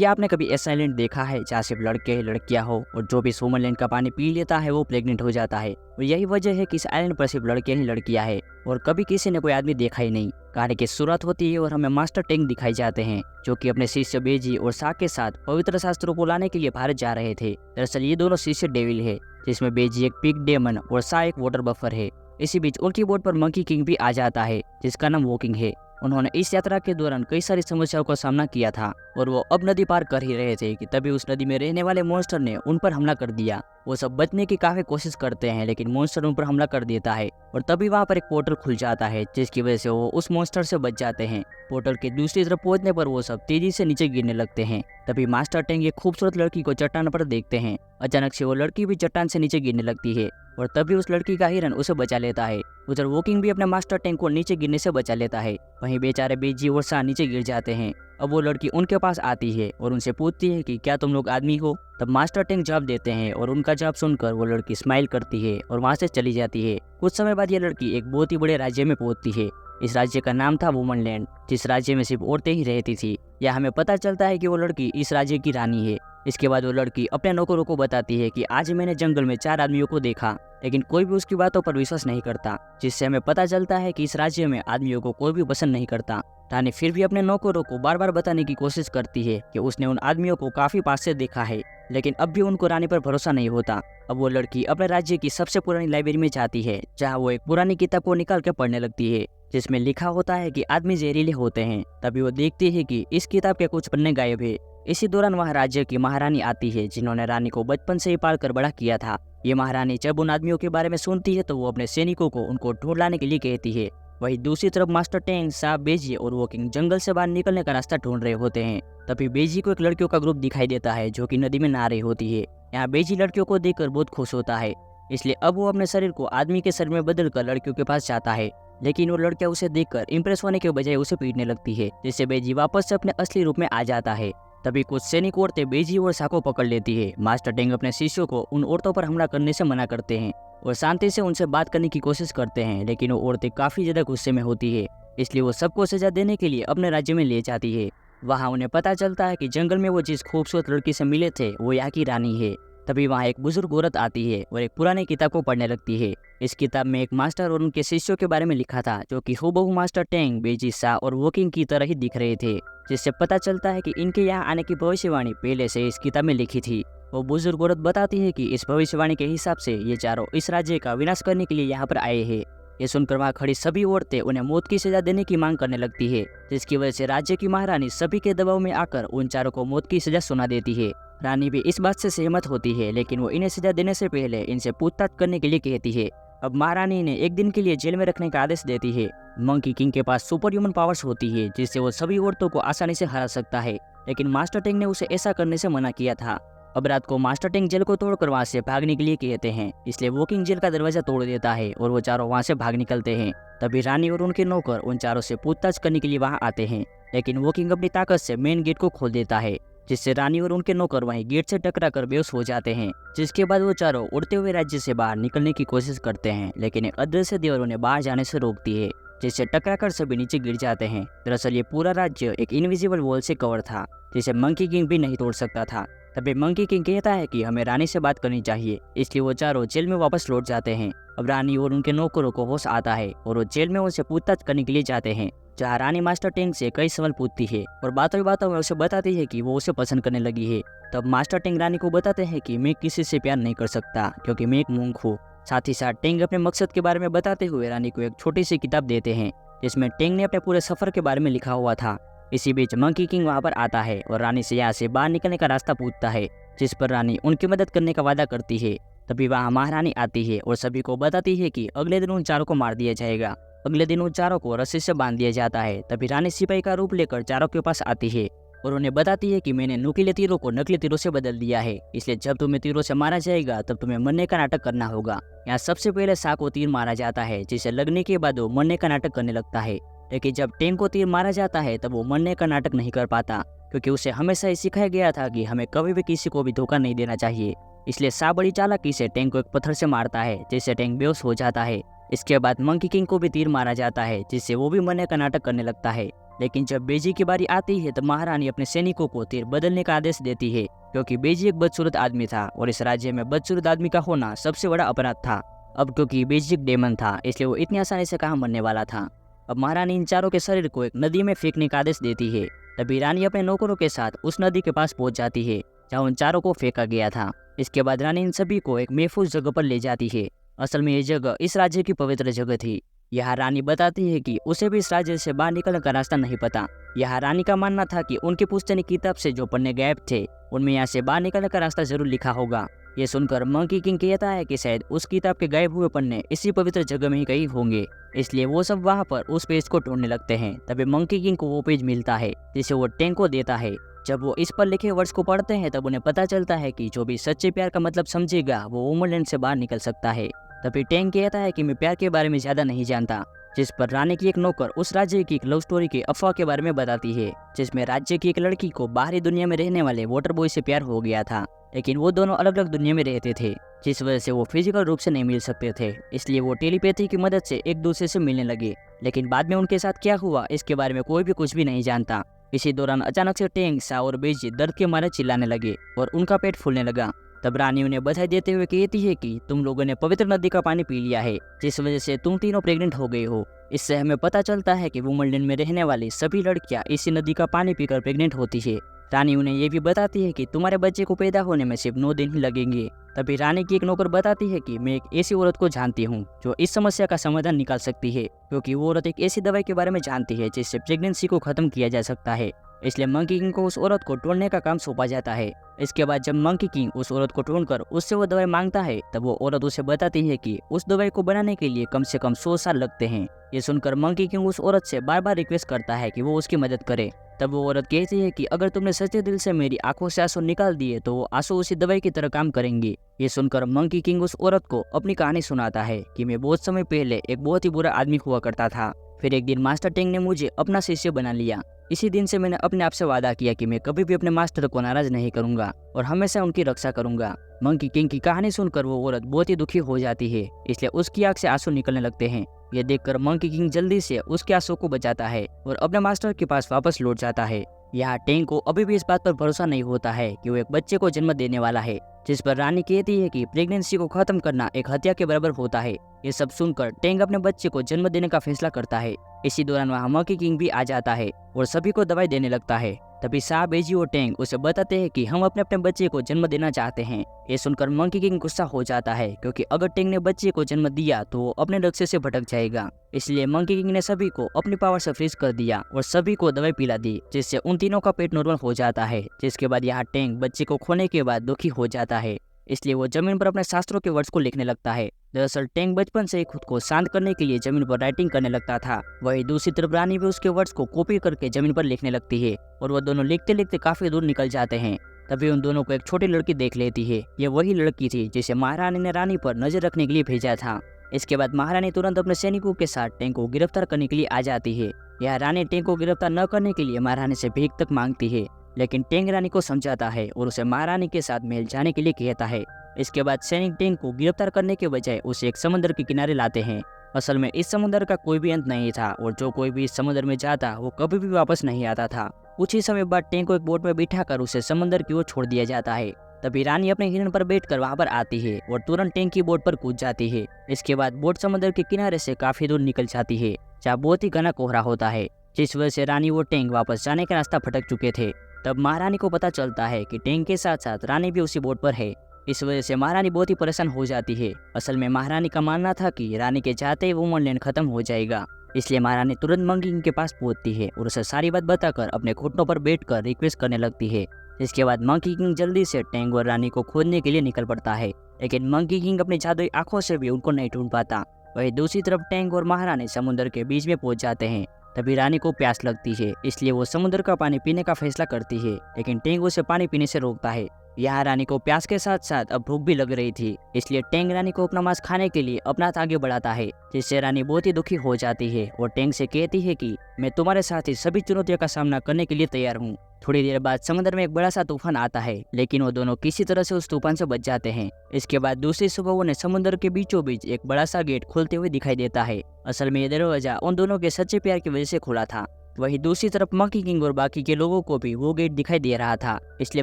क्या आपने कभी ऐसा आइलैंड देखा है जहाँ सिर्फ लड़के ही लड़कियां हो और जो भी इस वुमनलैंड का पानी पी लेता है वो प्रेग्नेंट हो जाता है। और यही वजह है कि इस आइलैंड पर सिर्फ लड़के ही लड़कियां हैं और कभी किसी ने कोई आदमी देखा ही नहीं। कहानी की शुरुआत होती है और हमें मास्टर टैंक दिखाई जाते हैं जो कि अपने शिष्य बेजी और सा के साथ पवित्र शास्त्रों को लाने के लिए भारत जा रहे थे। दरअसल ये दोनों शिष्य डेविल है, जिसमें बेजी एक पिग डेमन और सा एक वाटर बफर है। इसी बीच उनकी बोट पर मंकी किंग भी आ जाता है जिसका नाम वॉकिंग है। उन्होंने इस यात्रा के दौरान कई सारी समस्याओं का सामना किया था और वो अब नदी पार कर ही रहे थे कि तभी उस नदी में रहने वाले मॉन्स्टर ने उन पर हमला कर दिया। वो सब बचने की काफी कोशिश करते हैं लेकिन मॉन्स्टर उन पर हमला कर देता है और तभी वहाँ पर एक पोर्टल खुल जाता है जिसकी वजह से वो उस मॉन्स्टर से बच जाते हैं। पोर्टल के दूसरी तरफ पहुंचने पर वो सब तेजी से नीचे गिरने लगते हैं। तभी मास्टर टैंक एक खूबसूरत लड़की को चट्टान पर देखते हैं। अचानक से वो लड़की भी चट्टान से नीचे गिरने लगती है और तभी उस लड़की का हिरन उसे बचा लेता है। उधर वॉकिंग भी अपने मास्टर टैंक को नीचे गिरने से बचा लेता है। वहीं बेचारे बेजी और सा नीचे गिर जाते हैं। अब वो लड़की उनके पास आती है और उनसे पूछती है कि क्या तुम लोग आदमी हो। तब मास्टर टैंक जवाब देते हैं और उनका जवाब सुनकर वो लड़की स्माइल करती है और वहाँ से चली जाती है। कुछ समय बाद ये लड़की एक बहुत ही बड़े राज्य में पहुंचती है। इस राज्य का नाम था वुमनलैंड, जिस राज्य में सिर्फ औरतें ही रहती थी। यह हमें पता चलता है कि वो लड़की इस राज्य की रानी है। इसके बाद वो लड़की अपने नौकरों को बताती है कि आज मैंने जंगल में 4 आदमियों को देखा, लेकिन कोई भी उसकी बातों पर विश्वास नहीं करता, जिससे हमें पता चलता है कि इस राज्य में आदमियों को कोई भी पसंद नहीं करता। रानी फिर भी अपने नौकरों को बार बार बताने की कोशिश करती है कि उसने उन आदमियों को काफी पास से देखा है, लेकिन अब भी उनको रानी पर भरोसा नहीं होता। अब वो लड़की अपने राज्य की सबसे पुरानी लाइब्रेरी में जाती है, जहाँ वो एक पुरानी किताब को निकाल के पढ़ने लगती है जिसमें लिखा होता है कि आदमी जहरीले होते हैं। तभी वो देखती है कि इस किताब के कुछ पन्ने गायब है। इसी दौरान वह राज्य की महारानी आती है जिन्होंने रानी को बचपन से ही पाल कर बड़ा किया था। ये महारानी जब उन आदमियों के बारे में सुनती है तो वो अपने सैनिकों को उनको ढूंढ लाने के लिए कहती है। वहीं दूसरी तरफ मास्टर टैंक, सांप, बेजी और वॉकिंग जंगल से बाहर निकलने का रास्ता ढूंढ रहे होते हैं। तभी बेजी को एक लड़कियों का ग्रुप दिखाई देता है जो कि नदी में नहा रही होती है। यहाँ बेजी लड़कियों को देखकर बहुत खुश होता है, इसलिए अब वो अपने शरीर को आदमी के शरीर में बदलकर लड़कियों के पास जाता है। लेकिन वो लड़कियां उसे देखकर इंप्रेस होने के बजाय उसे पीटने लगती है, जिससे बेजी वापस से अपने असली रूप में आ जाता है। तभी कुछ सैनिक औरतें बेजी और सा को पकड़ लेती है। मास्टर टैंक अपने शिष्यों को उन औरतों पर हमला करने से मना करते हैं और शांति से उनसे बात करने की कोशिश करते हैं, लेकिन वो औरतें काफी ज्यादा गुस्से में होती है, इसलिए वो सबको सजा देने के लिए अपने राज्य में ले जाती है। वहाँ उन्हें पता चलता है कि जंगल में वो जिस खूबसूरत लड़की से मिले थे वो यहाँ की रानी है। तभी वहाँ एक बुजुर्ग औरत आती है और एक पुरानी किताब को पढ़ने लगती है। इस किताब में एक मास्टर और उनके शिष्यों के बारे में लिखा था जो कि हूबहू मास्टर टैंक, बेजी, सा और वॉकिंग की तरह ही दिख रहे थे, जिससे पता चलता है कि इनके यहाँ आने की भविष्यवाणी पहले से इस किताब में लिखी थी। वो बुजुर्ग औरत बताती है कि इस भविष्यवाणी के हिसाब से ये चारों इस राज्य का विनाश करने के लिए यहाँ पर आए हैं। ये सुनकर वहाँ खड़ी सभी औरतें उन्हें मौत की सजा देने की मांग करने लगती है, जिसकी वजह से राज्य की महारानी सभी के दबाव में आकर उन चारों को मौत की सजा सुना देती है। रानी भी इस बात से सहमत होती है, लेकिन वो इन्हें सजा देने से पहले इनसे पूछताछ करने के लिए कहती है। अब महारानी ने एक दिन के लिए जेल में रखने का आदेश देती है। मंकी किंग के पास सुपर ह्यूमन पावर्स होती है जिससे वो सभी औरतों को आसानी से हरा सकता है, लेकिन मास्टर टैंक ने उसे ऐसा करने से मना किया था। अब रात को मास्टर टैंक जेल को तोड़कर वहाँ से भागने के लिए कहते हैं, इसलिए वॉकिंग जेल का दरवाजा तोड़ देता है और वो चारों वहाँ से भाग निकलते हैं। तभी रानी और उनके नौकर उन चारों से पूछताछ करने के लिए वहाँ आते हैं, लेकिन वॉकिंग अपनी ताकत से मेन गेट को खोल देता है, जिससे रानी और उनके नौकर वहीं गेट से टकराकर बेहोश हो जाते हैं। जिसके बाद वो चारों उड़ते हुए राज्य से बाहर निकलने की कोशिश करते हैं, लेकिन एक अदृश्य दीवार उन्हें बाहर जाने से रोकती है, जिससे टकराकर सभी नीचे गिर जाते हैं। दरअसल ये पूरा राज्य एक इनविजिबल वॉल से कवर था जिसे मंकी किंग भी नहीं तोड़ सकता था। तभी मंकी किंग कहता है कि हमें रानी से बात करनी चाहिए, इसलिए वो चारों जेल में वापस लौट जाते हैं। अब रानी और उनके नौकरों को होश आता है और वो जेल में उनसे पूछताछ करने के लिए जाते हैं, जहाँ रानी मास्टर टैंक से कई सवाल पूछती है और बातों बातों में उसे बताती है कि वो उसे पसंद करने लगी है। तब मास्टर टैंक रानी को बताते हैं कि मैं किसी से प्यार नहीं कर सकता क्योंकि मैं एक मूंग हूँ। साथ ही साथ टैंक अपने मकसद के बारे में बताते हुए रानी को एक छोटी सी किताब देते हैं जिसमें टैंक ने अपने पूरे सफर के बारे में लिखा हुआ था। इसी बीच मंकी किंग वहाँ पर आता है और रानी से यहाँ से बाहर निकलने का रास्ता पूछता है, जिस पर रानी उनकी मदद करने का वादा करती है। तभी वहाँ महारानी आती है और सभी को बताती है कि अगले दिन उन चारों को मार दिया जाएगा। अगले दिन उन चारों को रस्सी से बांध दिया जाता है। तभी रानी सिपाही का रूप लेकर चारों के पास आती है और उन्हें बताती है कि मैंने नुकीले तीरों को नकली तीरों से बदल दिया है, इसलिए जब तुम्हें तीरों से मारा जाएगा तब तुम्हें मरने का नाटक करना होगा। यहाँ सबसे पहले सा को तीर मारा जाता है, जिसे लगने के बाद वो मरने का नाटक करने लगता है, लेकिन जब टैंक को तीर मारा जाता है तब वो मरने का नाटक नहीं कर पाता, क्योंकि उसे हमेशा ही सिखाया गया था कि हमें कभी भी किसी को भी धोखा नहीं देना चाहिए। इसलिए सा बड़ी चालाकी से टैंक को एक पत्थर से मारता है, जिससे टैंक बेहोश हो जाता है। इसके बाद मंकी किंग को भी तीर मारा जाता है, जिससे वो भी मरने का नाटक करने लगता है। लेकिन जब बेजी की बारी आती है तो महारानी अपने सैनिकों को तीर बदलने का आदेश देती है, क्योंकि बेजी एक बदसूरत आदमी था और इस राज्य में बदसूरत आदमी का होना सबसे बड़ा अपराध था। अब क्योंकि बेजी एक डेमन था, इसलिए वो इतनी आसानी से कहाँ मरने वाला था। अब महारानी इन चारों के शरीर को एक नदी में फेंकने का आदेश देती है। तभी रानी अपने नौकरों के साथ उस नदी के पास पहुंच जाती है जहाँ उन चारों को फेंका गया था। इसके बाद रानी इन सभी को एक महफूज जगह पर ले जाती है। असल में ये जगह इस राज्य की पवित्र जगह थी। यहाँ रानी बताती है कि उसे भी इस राज्य से बाहर निकलने का रास्ता नहीं पता। यहाँ रानी का मानना था कि उनकी पुश्तैनी किताब से जो पन्ने गायब थे उनमें यहाँ से बाहर निकलने का रास्ता जरूर लिखा होगा। ये सुनकर मंकी किंग कहता है कि शायद उस किताब के गायब हुए पन्ने इसी पवित्र जगह में ही कहीं होंगे, इसलिए वो सब वहाँ पर उस पेज को ढूंढने लगते हैं। तभी मंकी किंग को वो पेज मिलता है जिसे वो टैंक को देता है। जब वो इस पर लिखे वर्ड्स को पढ़ते हैं तब उन्हें पता चलता है कि जो भी सच्चे प्यार का मतलब समझेगा वो वुमरलैंड से बाहर निकल सकता है। तभी टैंक कहता है कि मैं प्यार के बारे में ज्यादा नहीं जानता, जिस पर रानी की एक नौकर उस राज्य की एक लव स्टोरी के अफवाह के बारे में बताती है, जिसमें राज्य की एक लड़की को बाहरी दुनिया में रहने वाले वाटर बॉय से प्यार हो गया था, लेकिन वो दोनों अलग अलग दुनिया में रहते थे, जिस वजह से वो फिजिकल रूप से नहीं मिल सकते थे। इसलिए वो टेलीपैथी की मदद से एक दूसरे से मिलने लगे, लेकिन बाद में उनके साथ क्या हुआ इसके बारे में कोई भी कुछ भी नहीं जानता। इसी दौरान अचानक से टैंक, सा और बेजी दर्द के मारे चिल्लाने लगे और उनका पेट फूलने लगा। तब रानी उन्हें बधाई देते हुए कहती है कि तुम लोगों ने पवित्र नदी का पानी पी लिया है, जिस वजह से तुम तीनों प्रेग्नेंट हो गए हो। इससे हमें पता चलता है कि वुमरलैंड में रहने वाली सभी लड़कियां इसी नदी का पानी पीकर प्रेग्नेंट होती है। रानी उन्हें ये भी बताती है कि तुम्हारे बच्चे को पैदा होने में सिर्फ 9 दिन ही लगेंगे। तभी रानी की एक नौकर बताती है कि मैं एक ऐसी औरत को जानती हूँ जो इस समस्या का समाधान निकाल सकती है, क्योंकि वो औरत एक ऐसी दवाई के बारे में जानती है जिससे प्रेगनेंसी को खत्म किया जा सकता है। इसलिए मंकी किंग को उस औरत को ढूंढने का काम सौंपा जाता है। इसके बाद जब मंकी किंग उस औरत को ढूंढकर उससे वो दवाई मांगता है तब वो औरत उसे बताती है कि उस दवाई को बनाने के लिए कम से कम 100 साल लगते हैं। ये सुनकर मंकी किंग उस औरत से बार बार रिक्वेस्ट करता है कि वो उसकी मदद करे। तब वो औरत कहती है कि अगर तुमने सच्चे दिल से मेरी आंखों से आंसू निकाल दिए तो वो आंसू उसी दवाई की तरह काम करेंगे। ये सुनकर मंकी किंग उस औरत को अपनी कहानी सुनाता है कि मैं बहुत समय पहले एक बहुत ही बुरा आदमी हुआ करता था। फिर एक दिन मास्टर टेंग ने मुझे अपना शिष्य बना लिया। इसी दिन से मैंने अपने आप से वादा किया कि मैं कभी भी अपने मास्टर को नाराज नहीं करूंगा और हमेशा उनकी रक्षा करूंगा। मंकी किंग की कहानी सुनकर वो औरत बहुत ही दुखी हो जाती है, इसलिए उसकी आंख से आंसू निकलने लगते हैं। ये देखकर मंकी किंग जल्दी से उसके आंसू को बचाता है और अपने मास्टर के पास वापस लौट जाता है। यहाँ टेंग को अभी भी इस बात पर भरोसा नहीं होता है कि वो एक बच्चे को जन्म देने वाला है, जिस पर रानी कहती है कि प्रेगनेंसी को खत्म करना एक हत्या के बराबर होता है। ये सब सुनकर टेंग अपने बच्चे को जन्म देने का फैसला करता है। इसी दौरान वहाँ मंकी किंग भी आ जाता है और सभी को दवाई देने लगता है। तभी सा, बेजी और टेंग उसे बताते हैं कि हम अपने अपने बच्चे को जन्म देना चाहते हैं। ये सुनकर मंकी किंग गुस्सा हो जाता है, क्योंकि अगर टेंग ने बच्चे को जन्म दिया तो वो अपने लक्ष्य से भटक जाएगा। इसलिए मंकी किंग ने सभी को अपनी पावर से फ्रीज कर दिया और सभी को दवाई पिला दी, जिससे उन तीनों का पेट नॉर्मल हो जाता है। जिसके बाद यहाँ टेंग बच्चे को खोने के बाद दुखी हो जाता है, इसलिए वो जमीन पर अपने शास्त्रों के वर्ड्स को लिखने लगता है। दरअसल टेंग बचपन से ही खुद को शांत करने के लिए जमीन पर राइटिंग करने लगता था। वही दूसरी तरफ रानी भी उसके वर्ड्स को कॉपी करके जमीन पर लिखने लगती है और वो दोनों लिखते लिखते काफी दूर निकल जाते हैं। तभी उन दोनों को एक छोटी लड़की देख लेती है। ये वही लड़की थी जिसे महारानी ने रानी पर नजर रखने के लिए भेजा था। इसके बाद महारानी तुरंत अपने सैनिकों के साथ टेंग को गिरफ्तार करने के लिए आ जाती है। यह रानी टेंग को गिरफ्तार न करने के लिए महारानी से भीख तक मांगती है, लेकिन टेंग रानी को समझाता है और उसे महारानी के साथ महल जाने के लिए कहता है। इसके बाद सैनिक टेंग को गिरफ्तार करने के बजाय उसे एक समुद्र के किनारे लाते हैं। असल में इस समुद्र का कोई भी अंत नहीं था और जो कोई भी इस समुद्र में जाता वो कभी भी वापस नहीं आता था। कुछ ही समय बाद टेंग को एक बोट में बिठाकर उसे समुद्र की ओर छोड़ दिया जाता है। तभी रानी अपने हिरण पर बैठकर वहां पर आती है और तुरंत टेंग की बोट पर कूद जाती है। इसके बाद बोट समुद्र के किनारे से काफी दूर निकल जाती है, जहाँ बहुत ही घना कोहरा होता है, जिस वजह से रानी और टेंग वापस जाने का रास्ता भटक चुके थे। तब महारानी को पता चलता है कि टेंग के साथ साथ रानी भी उसी बोट पर है। इस वजह से महारानी बहुत ही परेशान हो जाती है। असल में महारानी का मानना था कि रानी के जाते ही वुमरलैंड खत्म हो जाएगा, इसलिए महारानी तुरंत मंकी किंग के पास पहुंचती है और उसे सारी बात बताकर अपने घुटनों पर बैठकर रिक्वेस्ट करने लगती है। इसके बाद मंकी किंग जल्दी से टेंग और रानी को खोजने के लिए निकल पड़ता है, लेकिन मंकी किंग अपनी जादुई आंखों से भी उनको नहीं ढूंढ पाता। वहीं दूसरी तरफ टेंग और महारानी समुद्र के बीच में पहुंच जाते हैं। तभी रानी को प्यास लगती है, इसलिए वो समुद्र का पानी पीने का फैसला करती है, लेकिन टेंग उसे पानी पीने से रोकता है। यहाँ रानी को प्यास के साथ साथ अब भूख भी लग रही थी, इसलिए टेंग रानी को अपना मांस खाने के लिए अपना हाथ आगे बढ़ाता है, जिससे रानी बहुत ही दुखी हो जाती है और टेंग से कहती है कि मैं तुम्हारे साथ ही सभी चुनौतियों का सामना करने के लिए तैयार हूँ। थोड़ी देर बाद समंदर में एक बड़ा सा तूफान आता है, लेकिन वो दोनों किसी तरह से उस तूफान से बच जाते हैं। इसके बाद दूसरी सुबह उन्हें समुद्र के बीचों बीच एक बड़ा सा गेट खुलते हुए दिखाई देता है। असल में ये दरवाजा उन दोनों के सच्चे प्यार की वजह से खुला था। वहीं दूसरी तरफ मंकी किंग और बाकी के लोगों को भी वो गेट दिखाई दे रहा था, इसलिए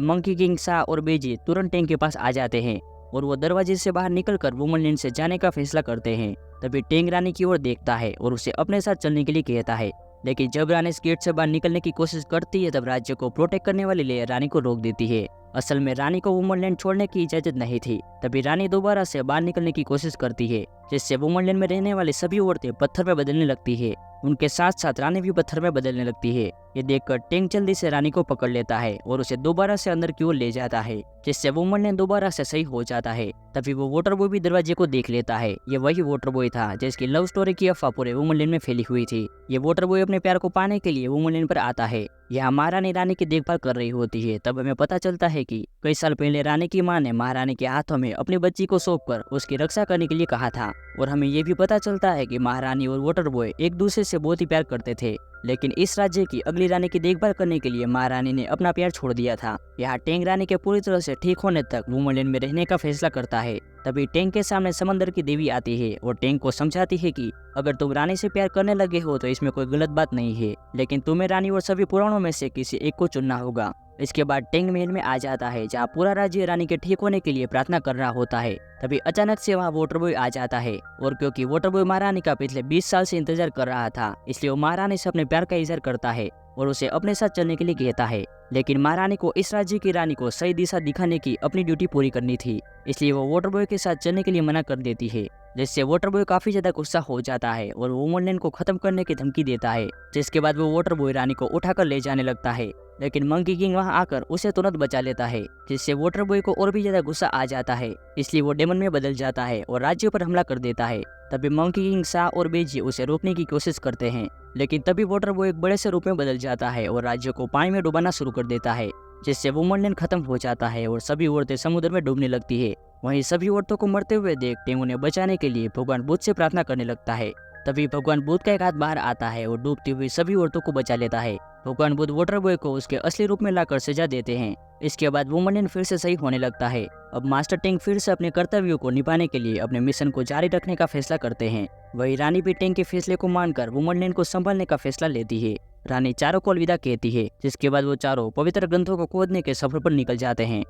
मंकी किंग, सा और बेजी तुरंत टेंग के पास आ जाते हैं और वो दरवाजे से बाहर निकलकर वुमनलैंड से जाने का फैसला करते हैं। तभी टेंग रानी की ओर देखता है और उसे अपने साथ चलने के लिए कहता है, लेकिन जब रानी इस गेट से बाहर निकलने की कोशिश करती है तब राज्य को प्रोटेक्ट करने वाली लेयर रानी को रोक देती है। असल में रानी को वुमनलैंड छोड़ने की इजाजत नहीं थी। तभी रानी दोबारा से बाहर निकलने की कोशिश करती है, जिससे वुमनलैंड में रहने वाली सभी औरतें पत्थर में बदलने लगती है। उनके साथ साथ रानी भी पत्थर में बदलने लगती है। ये देखकर टेंग जल्दी से रानी को पकड़ लेता है और उसे दोबारा से अंदर की ओर ले जाता है, जिससे वुमनलैंड दोबारा से सही हो जाता है। तभी वो वाटर बॉय भी दरवाजे को देख लेता है। ये वही वाटर बॉय था जिसकी लव स्टोरी की अफवाह पूरे वुमनलैंड में फैली हुई थी। ये वाटर बॉय अपने प्यार को पाने के लिए वुमनलैंड पर आता है। यहाँ महारानी रानी की देखभाल कर रही होती है। तब हमें पता चलता है कि कई साल पहले रानी की मां ने महारानी के हाथों में अपनी बच्ची को सौंपकर उसकी रक्षा करने के लिए कहा था। और हमें ये भी पता चलता है कि महारानी और वाटर बॉय एक दूसरे से बहुत ही प्यार करते थे, लेकिन इस राज्य की अगली रानी की देखभाल करने के लिए महारानी ने अपना प्यार छोड़ दिया था। यहाँ टेंग रानी के पूरी तरह से ठीक होने तक वुमनलैंड में रहने का फैसला करता है। तभी टेंग के सामने समंदर की देवी आती है और टेंग को समझाती है कि अगर तुम रानी से प्यार करने लगे हो तो इसमें कोई गलत बात नहीं है, लेकिन तुम्हें रानी और सभी पुराणों में से किसी एक को चुनना होगा। इसके बाद टेंग महल में आ जाता है, जहाँ पूरा राज्य रानी के ठीक होने के लिए प्रार्थना कर रहा होता है। तभी अचानक से वहाँ वाटर बॉय आ जाता है और क्योंकि वाटर बॉय महारानी का पिछले 20 साल से इंतजार कर रहा था, इसलिए वो महारानी से अपने प्यार का इजहार करता है और उसे अपने साथ चलने के लिए कहता है। लेकिन महारानी को इस राज्य की रानी को सही दिशा दिखाने की अपनी ड्यूटी पूरी करनी थी, इसलिए वो वाटर बॉय के साथ चलने के लिए मना कर देती है, जिससे वाटर बॉय काफी ज्यादा गुस्सा हो जाता है और वुमनलैंड को खत्म करने की धमकी देता है। जिसके बाद वो वाटर बॉय रानी को उठाकर ले जाने लगता है, लेकिन मंकी किंग वहां आकर उसे तुरंत बचा लेता है, जिससे वाटर बॉय को और भी ज्यादा गुस्सा आ जाता है। इसलिए वो डेमन में बदल जाता है और राज्य पर हमला कर देता है। तभी मंकी किंग, सा और बेजी उसे रोकने की कोशिश करते हैं, लेकिन तभी वाटर बॉय एक बड़े से रूप में बदल जाता है और राज्य को पानी में डुबाना शुरू कर देता है, जिससे वुमनलैंड खत्म हो जाता है और सभी औरतें समुद्र में डूबने लगती है। वहीं सभी औरतों को मरते हुए देख टेंग उन्हें बचाने के लिए भगवान बुद्ध से प्रार्थना करने लगता है। तभी भगवान बुद्ध का एक हाथ बाहर आता है और डूबती हुई सभी औरतों को बचा लेता है। भगवान बुद्ध वाटर बॉय को उसके असली रूप में लाकर सजा देते हैं। इसके बाद वुमनलैंड फिर से सही होने लगता है। अब मास्टर टेंग फिर से अपने कर्तव्यों को निभाने के लिए अपने मिशन को जारी रखने का फैसला करते हैं। वही रानी भी टेंग के फैसले को मानकर वुमनलैंड को संभालने का फैसला लेती है। रानी चारों को अलविदा कहती है, जिसके बाद वो चारों पवित्र ग्रंथों को खोदने के सफर पर निकल जाते हैं।